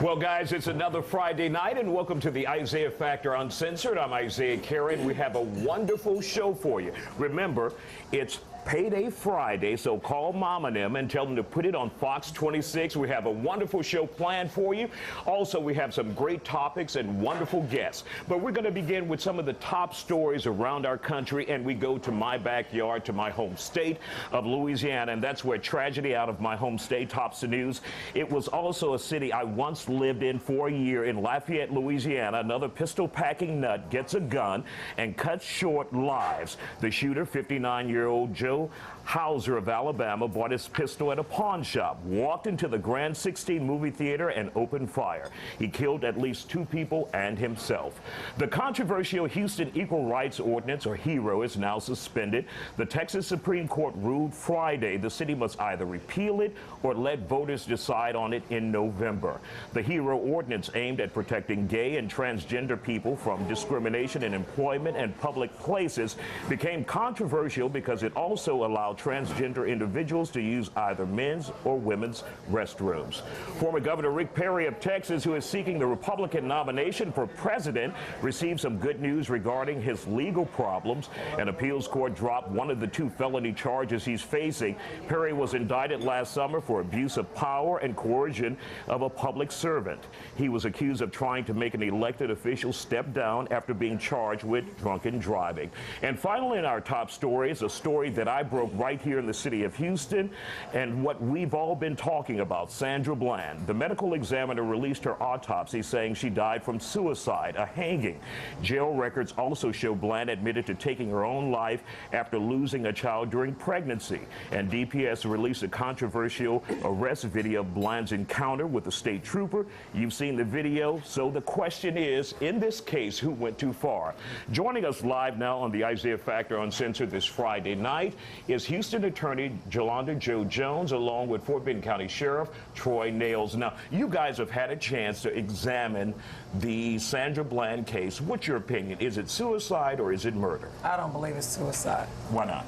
Well, guys, it's another Friday night, and welcome to the Isiah Factor Uncensored. I'm Isiah Carey, and we have a wonderful show for you. Remember, it's Payday Friday, so call Mom and them and tell them to put it on Fox 26. We have a wonderful show planned for you. Also, we have some great topics and wonderful guests. But we're going to begin with some of the top stories around our country, and we go to my backyard, to my home state of Louisiana, and that's where tragedy out of my home state tops the news. It was also a city I once lived in for a year in Lafayette, Louisiana. Another pistol-packing nut gets a gun and cuts short lives. The shooter, 59-year-old Joe Hauser of Alabama, bought his pistol at a pawn shop, walked into the Grand 16 movie theater and opened fire. He killed at least 2 people and himself. The controversial Houston Equal Rights Ordinance, or HERO, is now suspended. The Texas Supreme Court ruled Friday the city must either repeal it or let voters decide on it in November. The HERO ordinance, aimed at protecting gay and transgender people from discrimination in employment and public places, became controversial because it also allowed transgender individuals to use either men's or women's restrooms. Former Governor Rick Perry of Texas, who is seeking the Republican nomination for president, received some good news regarding his legal problems. An appeals court dropped one of the 2 felony charges he's facing. Perry was indicted last summer for abuse of power and coercion of a public servant. He was accused of trying to make an elected official step down after being charged with drunken driving. And finally, in our top story is a story that I broke right here in the city of Houston, and what we've all been talking about, Sandra Bland. The medical examiner released her autopsy saying she died from suicide, a hanging. Jail records also show Bland admitted to taking her own life after losing a child during pregnancy. And DPS released a controversial arrest video of Bland's encounter with a state trooper. You've seen the video, so the question is, in this case, who went too far? Joining us live now on the Isiah Factor Uncensored this Friday night is Houston attorney Jolanda Jones, along with Fort Bend County Sheriff Troy Nehls. Now, you guys have had a chance to examine the Sandra Bland case. What's your opinion? Is it suicide or is it murder? I don't believe it's suicide. Why not?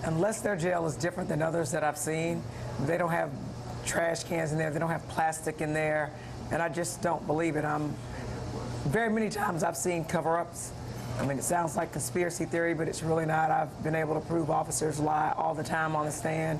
Unless their jail is different than others that I've seen, they don't have trash cans in there, they don't have plastic in there, and I just don't believe it. Very many times I've seen cover-ups. I mean, it sounds like conspiracy theory, but it's really not. I've been able to prove officers lie all the time on the stand.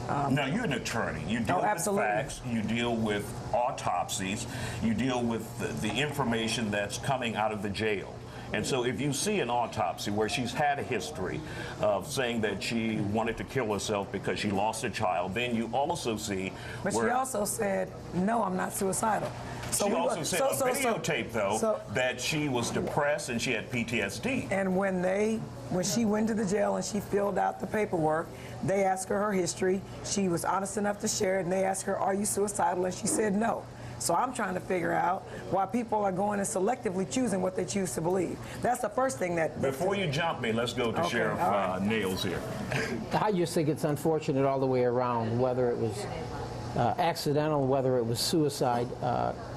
Now, you're an attorney. You deal with facts, you deal with autopsies, you deal with the information that's coming out of the jail. And so if you see an autopsy where she's had a history of saying that she wanted to kill herself because she lost a child, then you also see But she also said, no, I'm not suicidal. So she also said on videotape, though, that she was depressed and she had PTSD. And when she went to the jail and she filled out the paperwork, they asked her history. She was honest enough to share it, and they asked her, are you suicidal? And she said no. So I'm trying to figure out why people are going and selectively choosing what they choose to believe. That's the first thing that... Before you jump me, let's go to Sheriff Nehls here. I just think it's unfortunate all the way around, whether it was accidental, whether it was suicide.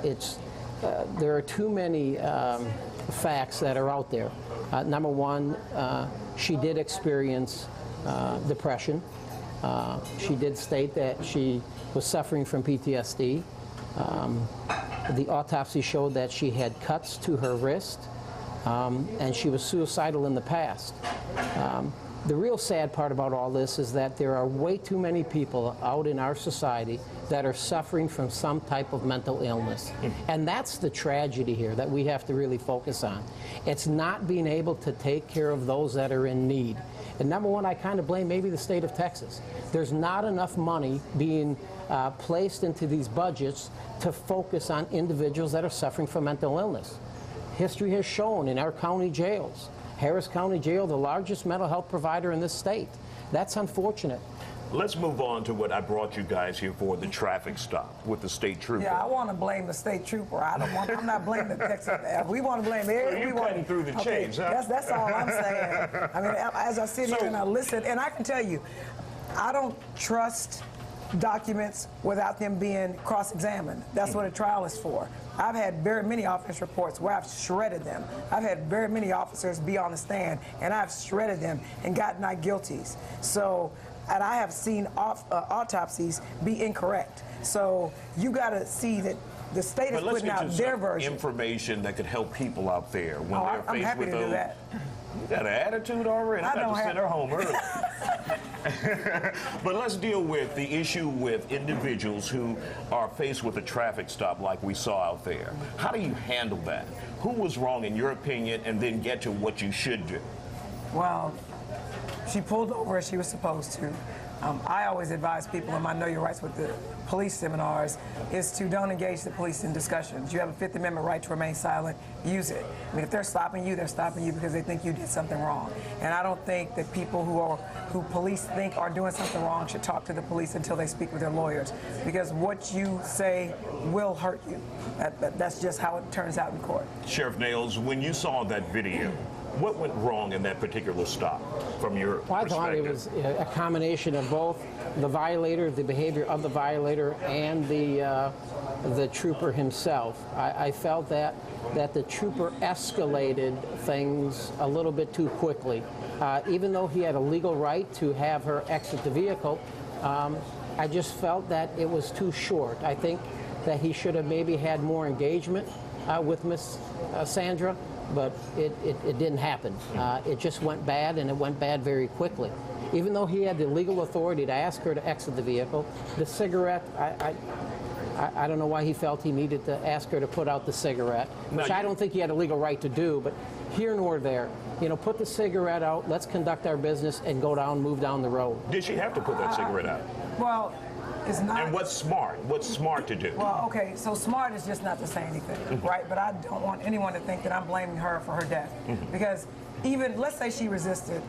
There are too many facts that are out there. Number one, she did experience depression. She did state that she was suffering from PTSD. The autopsy showed that she had cuts to her wrist, and she was suicidal in the past. The real sad part about all this is that there are way too many people out in our society that are suffering from some type of mental illness. And that's the tragedy here that we have to really focus on. It's not being able to take care of those that are in need. And number one, I kind of blame maybe the state of Texas. There's not enough money being placed into these budgets to focus on individuals that are suffering from mental illness. History has shown in our county jails, Harris County Jail, the largest mental health provider in this state. That's unfortunate. Let's move on to what I brought you guys here for, the traffic stop with the state trooper. Yeah, I want to blame the state trooper. I'm not blaming the Texas. We want to blame everyone. You're cutting through the chains, huh? That's all I'm saying. I mean, as I sit here and I listen, and I can tell you, I don't trust documents without them being cross-examined. That's what a trial is for. I've had very many office reports where I've shredded them. I've had very many officers be on the stand, and I've shredded them and got not guilties. So and I have seen autopsies be incorrect. So you got to see that the state is putting out their version. Information that could help people out there when they're I'm faced happy with to those. do that. You got an attitude already. I got to send her home early. But let's deal with the issue with individuals who are faced with a traffic stop like we saw out there. How do you handle that? Who was wrong in your opinion, and then get to what you should do? Well, she pulled over as she was supposed to. I always advise people in my Know Your Rights with the police seminars is to don't engage the police in discussions. You have a Fifth Amendment right to remain silent. Use it. I mean, if they're stopping you because they think you did something wrong. And I don't think that people who police think are doing something wrong should talk to the police until they speak with their lawyers, because what you say will hurt you. That's just how it turns out in court. Sheriff Nehls, when you saw that video, what went wrong in that particular stop from your perspective? I thought it was a combination of both the violator, the behavior of the violator, and the trooper himself. I felt that the trooper escalated things a little bit too quickly. Even though he had a legal right to have her exit the vehicle, I just felt that it was too short. I think that he should have maybe had more engagement with Miss Sandra, but it didn't happen. It just went bad, and it went bad very quickly. Even though he had the legal authority to ask her to exit the vehicle, the cigarette, I don't know why he felt he needed to ask her to put out the cigarette, which I don't think he had a legal right to do, but here nor there. You know, put the cigarette out, let's conduct our business, and move down the road. Did she have to put that cigarette out? Well, it's not. And what's smart? What's smart to do? Well, okay, so smart is just not to say anything, right? But I don't want anyone to think that I'm blaming her for her death. Because even, let's say she resisted,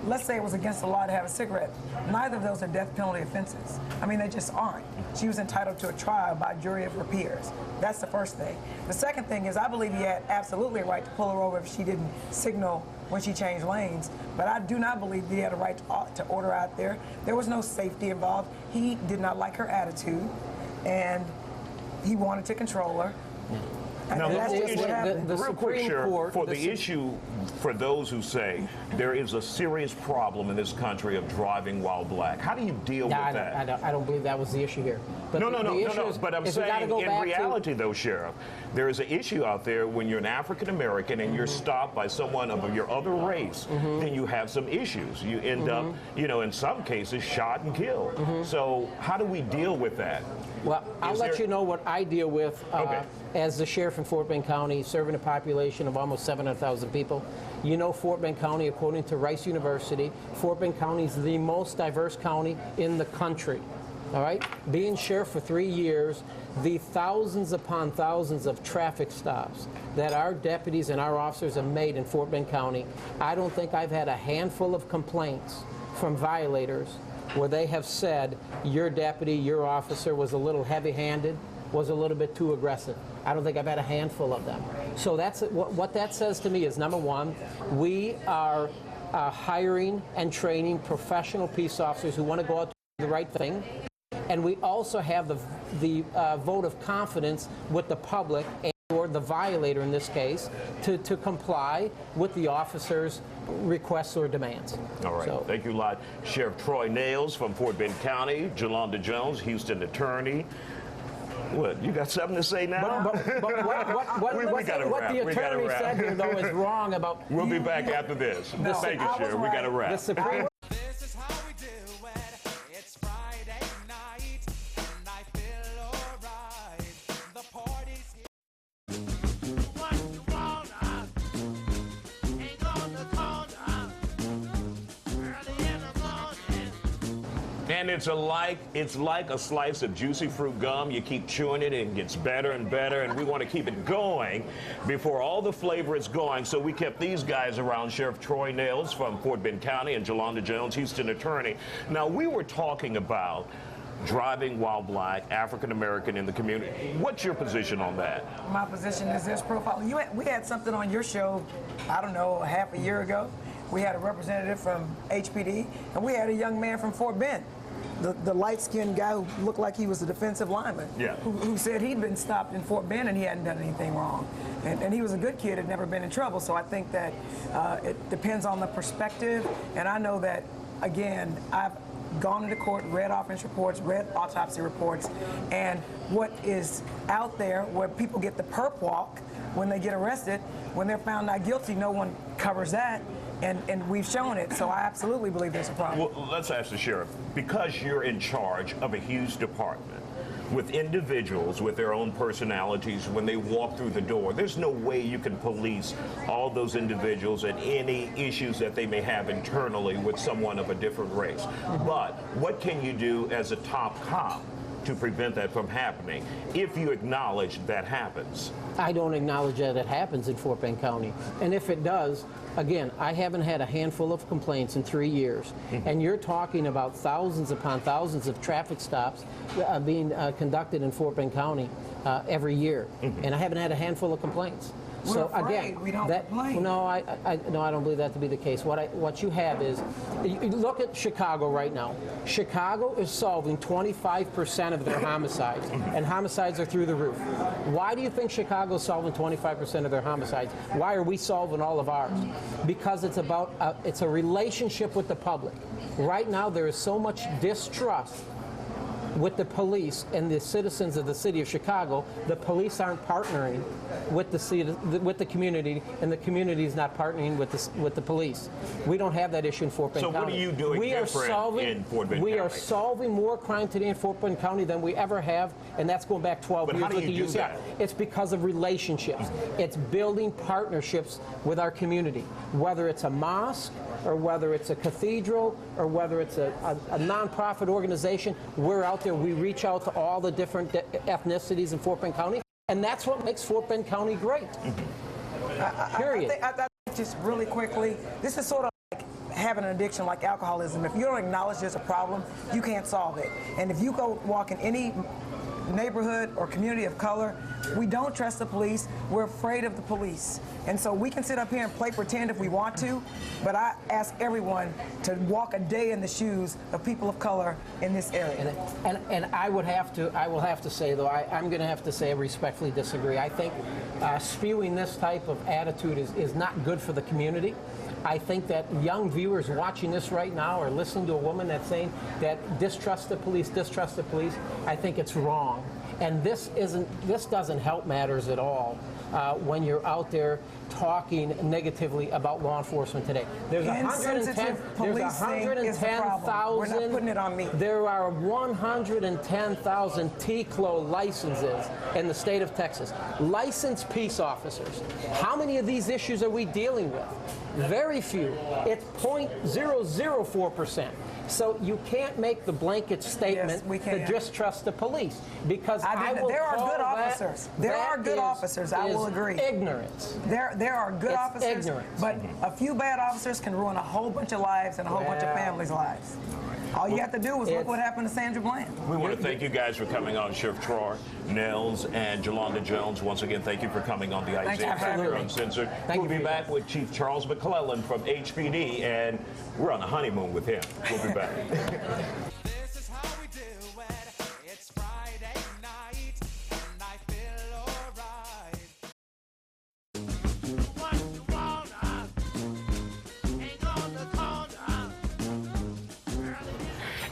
let's say it was against the law to have a cigarette. Neither of those are death penalty offenses. I mean, they just aren't. She was entitled to a trial by a jury of her peers. That's the first thing. The second thing is I believe he had absolutely a right to pull her over if she didn't signal when she changed lanes, but I do not believe he had a right to order out there. There was no safety involved. He did not like her attitude, and he wanted to control her. Now, the real quick, Sheriff, Court, for the issue, for those who say there is a serious problem in this country of driving while black, how do you deal with that? I don't believe that was the issue here. But No. But I'm saying in reality, though, Sheriff, there is an issue out there when you're an African American and you're stopped by someone of your other race, then you have some issues. You end up, in some cases, shot and killed. So how do we deal with that? Well, I'll let you know what I deal with as the sheriff in Fort Bend County, serving a population of almost 700,000 people. You know, Fort Bend County, according to Rice University, Fort Bend County is the most diverse county in the country. All right? Being sheriff for 3 years, the thousands upon thousands of traffic stops that our deputies and our officers have made in Fort Bend County, I don't think I've had a handful of complaints from violators where they have said your deputy, your officer was a little heavy-handed, was a little bit too aggressive. I don't think I've had a handful of them. So that's what that says to me is, number one, we are hiring and training professional peace officers who want to go out to do the right thing. And we also have the vote of confidence with the public or the violator in this case to comply with the officer's requests or demands. All right. So, thank you a lot. Sheriff Troy Nehls from Fort Bend County, Jolanda Jones, Houston attorney. What, you got something to say now? But what the attorney said here, though, is wrong about... We'll be back after this. Thank you, Sheriff. We got to wrap. The Supreme This is how we do it. It's Friday night, and I feel alright. The party's here. What you wanna? Ain't gonna call early in the morning. And it's like a slice of juicy fruit gum. You keep chewing it, and it gets better and better, and we want to keep it going before all the flavor is going. So we kept these guys around, Sheriff Troy Nehls from Fort Bend County and Jolanda Jones, Houston attorney. Now, we were talking about driving while black, African American in the community. What's your position on that? My position is this profile. We had something on your show, I don't know, half a year ago. We had a representative from HPD, and we had a young man from Fort Bend. The light-skinned guy who looked like he was a defensive lineman, who said he'd been stopped in Fort Bend and he hadn't done anything wrong. And he was a good kid, had never been in trouble. So I think that it depends on the perspective. And I know that, again, gone into court, read offense reports, read autopsy reports, and what is out there where people get the perp walk when they get arrested, when they're found not guilty, no one covers that. And we've shown it, so I absolutely believe there's a problem. Well, let's ask the sheriff, because you're in charge of a huge department with individuals with their own personalities, when they walk through the door, there's no way you can police all those individuals and any issues that they may have internally with someone of a different race. But what can you do as a top cop to prevent that from happening if you acknowledge that happens? I don't acknowledge that it happens in Fort Bend County. And if it does, again, I haven't had a handful of complaints in 3 years. And you're talking about thousands upon thousands of traffic stops being conducted in Fort Bend County every year. And I haven't had a handful of complaints. We're afraid. We don't complain. No, I don't believe that to be the case. What you have is, you look at Chicago right now. Chicago is solving 25% of their homicides, and homicides are through the roof. Why do you think Chicago is solving 25% of their homicides? Why are we solving all of ours? Because it's about it's a relationship with the public. Right now, there is so much distrust with the police and the citizens of the city of Chicago. The police aren't partnering with the community, and the community is not partnering with the police. We don't have that issue in Fort Bend County. So what are you doing different in Fort Bend County? We are solving more crime today in Fort Bend County than we ever have, and that's going back 12 years. But how do you do that? It's because of relationships. It's building partnerships with our community, whether it's a mosque, or whether it's a cathedral, or whether it's a nonprofit organization. We're out there. We reach out to all the different ethnicities in Fort Bend County, and that's what makes Fort Bend County great. Period. I think just really quickly, this is sort of like having an addiction like alcoholism. If you don't acknowledge there's a problem, you can't solve it. And if you go walk in any neighborhood or community of color, we don't trust the police. We're afraid of the police. And so we can sit up here and play pretend if we want to, but I ask everyone to walk a day in the shoes of people of color in this area. And I will have to say, though, I'm going to have to say I respectfully disagree. I think spewing this type of attitude is not good for the community. I think that young viewers watching this right now are listening to a woman that's saying that distrust the police, distrust the police. I think it's wrong. And this doesn't help matters at all when you're out there talking negatively about law enforcement today. There's 110,000. We're not putting it on me. There are 110,000 TCLO licenses in the state of Texas. Licensed peace officers. How many of these issues are we dealing with? Very few. It's 0.004%. So you can't make the blanket statement to distrust the police, because there are good officers. There are good officers. I will agree. Ignorance. There are good officers, ignorance. but a few bad officers can ruin a whole bunch of lives and a whole bunch of families' lives. All you have to do is look what happened to Sandra Bland. We want to thank you guys for coming on, Sheriff Troy Nehls and Jolanda Jones. Once again, thank you for coming on the Isiah Carey Uncensored. We'll be back with Chief Charles McClelland from HPD, and we're on a honeymoon with him. We'll be back. This is how we do it. It's Friday night, and I feel alright. What you want ain't gonna call us.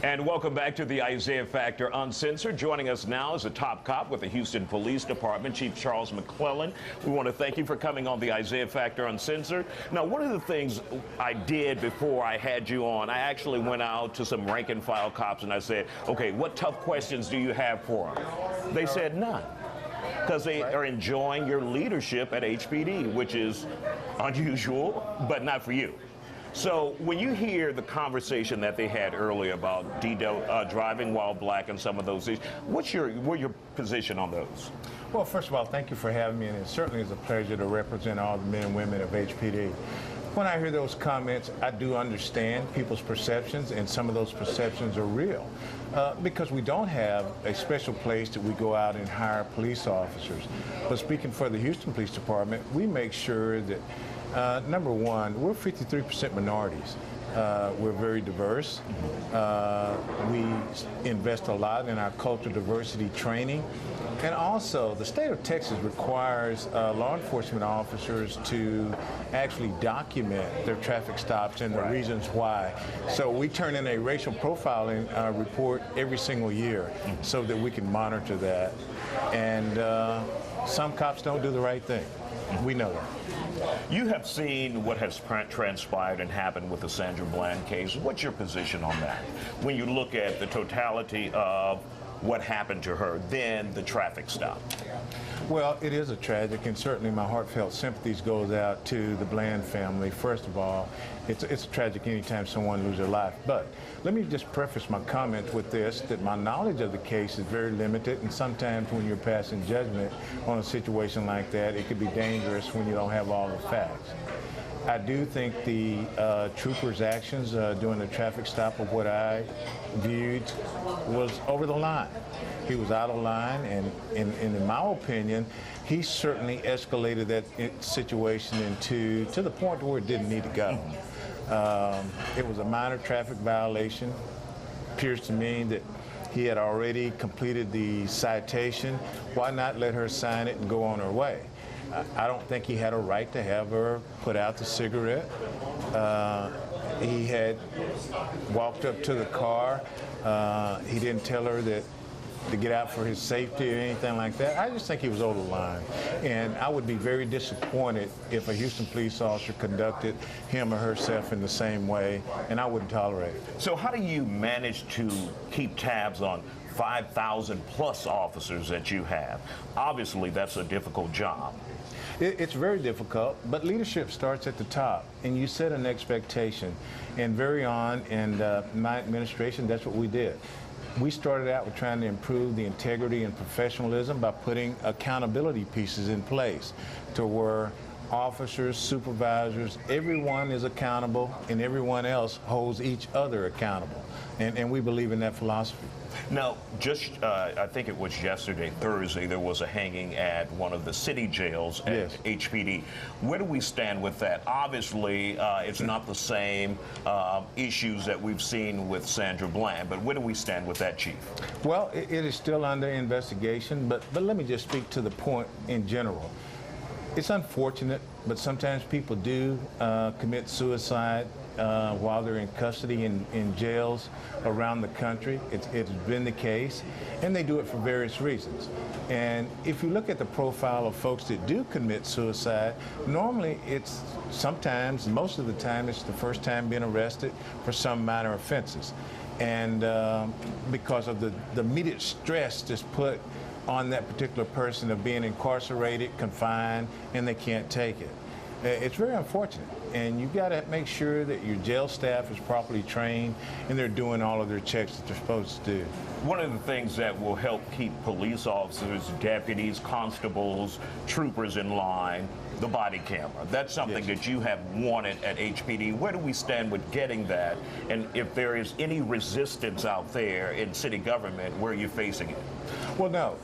And welcome back to the Isiah Factor Uncensored. Joining us now is a top cop with the Houston Police Department, Chief Charles McClelland. We want to thank you for coming on the Isiah Factor Uncensored. Now, one of the things I did before I had you on, I actually went out to some rank and file cops and I said, okay, what tough questions do you have for them? They said none, because they are enjoying your leadership at HPD, which is unusual, but not for you. So when you hear the conversation that they had earlier about driving while black and some of those issues, what's your position on those? Well, first of all, thank you for having me, and it certainly is a pleasure to represent all the men and women of HPD. When I hear those comments, I do understand people's perceptions, and some of those perceptions are real. Because we don't have a special place that we go out and hire police officers. But speaking for the Houston Police Department, we make sure that number one, we're 53% minorities. We're very diverse. We invest a lot in our cultural diversity training. And also, the state of Texas requires law enforcement officers to actually document their traffic stops and the reasons why. So we turn in a racial profiling report every single year so that we can monitor that. And some cops don't do the right thing. We know that. You have seen what has transpired and happened with the Sandra Bland case. What's your position on that? When you look at the totality of what happened to her, then the traffic stop. Well, it is a tragic, and certainly my heartfelt sympathies goes out to the Bland family. First of all, it's tragic anytime someone loses their life. But let me just preface my comments with this, that my knowledge of the case is very limited, and sometimes when you're passing judgment on a situation like that, it could be dangerous when you don't have all the facts. I do think the trooper's actions during the traffic stop of what I viewed was over the line. He was out of line, and in my opinion, he certainly escalated that situation to the point where it didn't need to go. It was a minor traffic violation. Appears to me that he had already completed the citation. Why not let her sign it and go on her way? I don't think he had a right to have her put out the cigarette. He had walked up to the car. He didn't tell her that to get out for his safety or anything like that. I just think he was over the line. And I would be very disappointed if a Houston police officer conducted him or herself in the same way, and I wouldn't tolerate it. So how do you manage to keep tabs on 5,000 plus officers that you have? Obviously, that's a difficult job. It's very difficult, but leadership starts at the top, and you set an expectation. And very on in my administration, that's what we did. We started out with trying to improve the integrity and professionalism by putting accountability pieces in place to where officers, supervisors, everyone is accountable, and everyone else holds each other accountable. And we believe in that philosophy. Now, just I think it was yesterday, Thursday, there was a hanging at one of the city jails at Yes. HPD. Where do we stand with that? Obviously, it's not the same issues that we've seen with Sandra Bland, but where do we stand with that, Chief? Well, it is still under investigation, but let me just speak to the point in general. It's unfortunate, but sometimes people do commit suicide while they're in custody in jails around the country. It's been the case, and they do it for various reasons. And if you look at the profile of folks that do commit suicide, normally it's sometimes, most of the time, it's the first time being arrested for some minor offenses. And because of the immediate stress that's put on that particular person of being incarcerated, confined, and they can't take it. It's very unfortunate, and you've got to make sure that your jail staff is properly trained and they're doing all of their checks that they're supposed to do. One of the things that will help keep police officers, deputies, constables, troopers in line, the body camera. That's something Yes. that you have wanted at HPD. Where do we stand with getting that? And if there is any resistance out there in city government, where are you facing it? Well, no.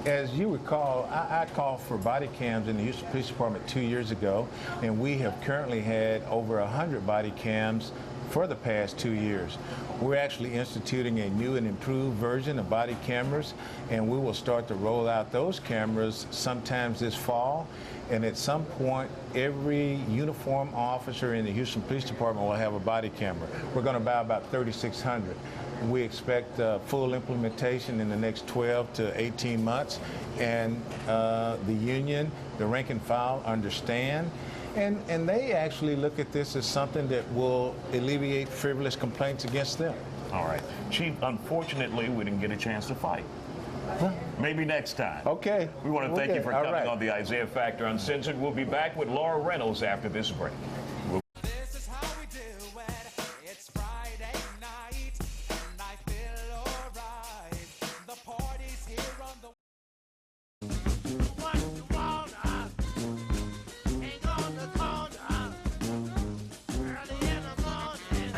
As you recall, I called for body cams in the Houston Police Department 2 years ago, and we have currently had over 100 body cams for the past 2 years. We're actually instituting a new and improved version of body cameras, and we will start to roll out those cameras sometimes this fall. And at some point, every uniformed officer in the Houston Police Department will have a body camera. We're going to buy about 3,600. We expect full implementation in the next 12 to 18 months. And the union, the rank and file understand. And they actually look at this as something that will alleviate frivolous complaints against them. All right. Chief, unfortunately, we didn't get a chance to fight. Maybe next time. Okay. We want to thank you for All coming right. on the Isiah Factor Uncensored. We'll be back with Laura Reynolds after this break. This is how we do it. It's Friday night, and I feel alright. The party's here on the. What you want, ain't gonna call, early in the morning.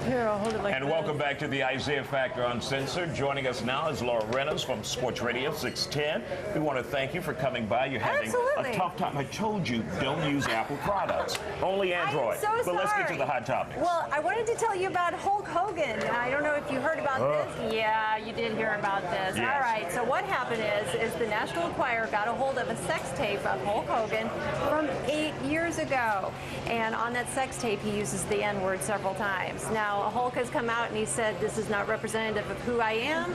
Here, I'll hold it like And this. welcome back to the Isiah Factor Uncensored. Joining us now is Laura Reynolds from Sports Radio 610. We want to thank you for coming by. You're having Absolutely. a tough time. I told you, don't use Apple products. Only Android. I'm so but let's get to sorry. the hot topics. Well, I wanted to tell you about Hulk Hogan. I don't know if you heard about this. Yeah, you did hear about this. Yes. All right, so what happened is the National Enquirer got a hold of a sex tape of Hulk Hogan from 8 years ago. And on that sex tape, he uses the N-word several times. Now, Hulk has come out and he said, this is not representative of who I am.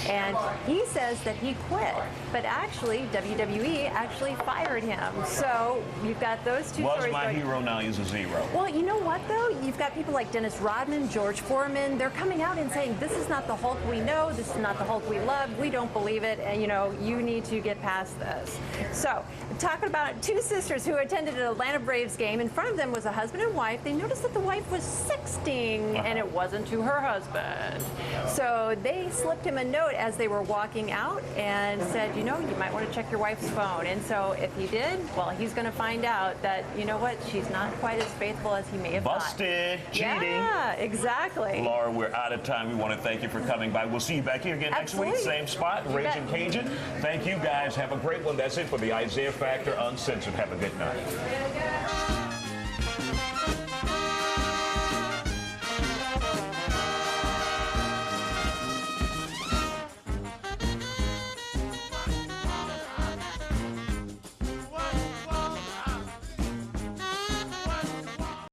And he says that he quit. But actually, WWE actually fired him. So you've got those two Was stories my going. hero, now he's a zero. Well, you know what, though? You've got people like Dennis Rodman, George Foreman. They're coming out and saying, this is not the Hulk we know. This is not the Hulk we love. We don't believe it. And, you know, you need to get past this. So, talking about two sisters who attended an Atlanta Braves game. In front of them was a husband and wife. They noticed that the wife was sexting, and it wasn't to her husband. So they slipped him a note as they were walking out and said, you know, you might want to check your wife's phone. And so if he did, well, he's going to find out that, you know what, she's not quite as faithful as he may have thought. Busted. Cheating. Yeah, exactly. Laura, we're out of time. We want to thank you for coming by. We'll see you back here again next week. Absolutely. Same spot, You Ragin bet. Cajun. Thank you, guys. Have a great one. That's it for the Isiah Factor Uncensored. Have a good night.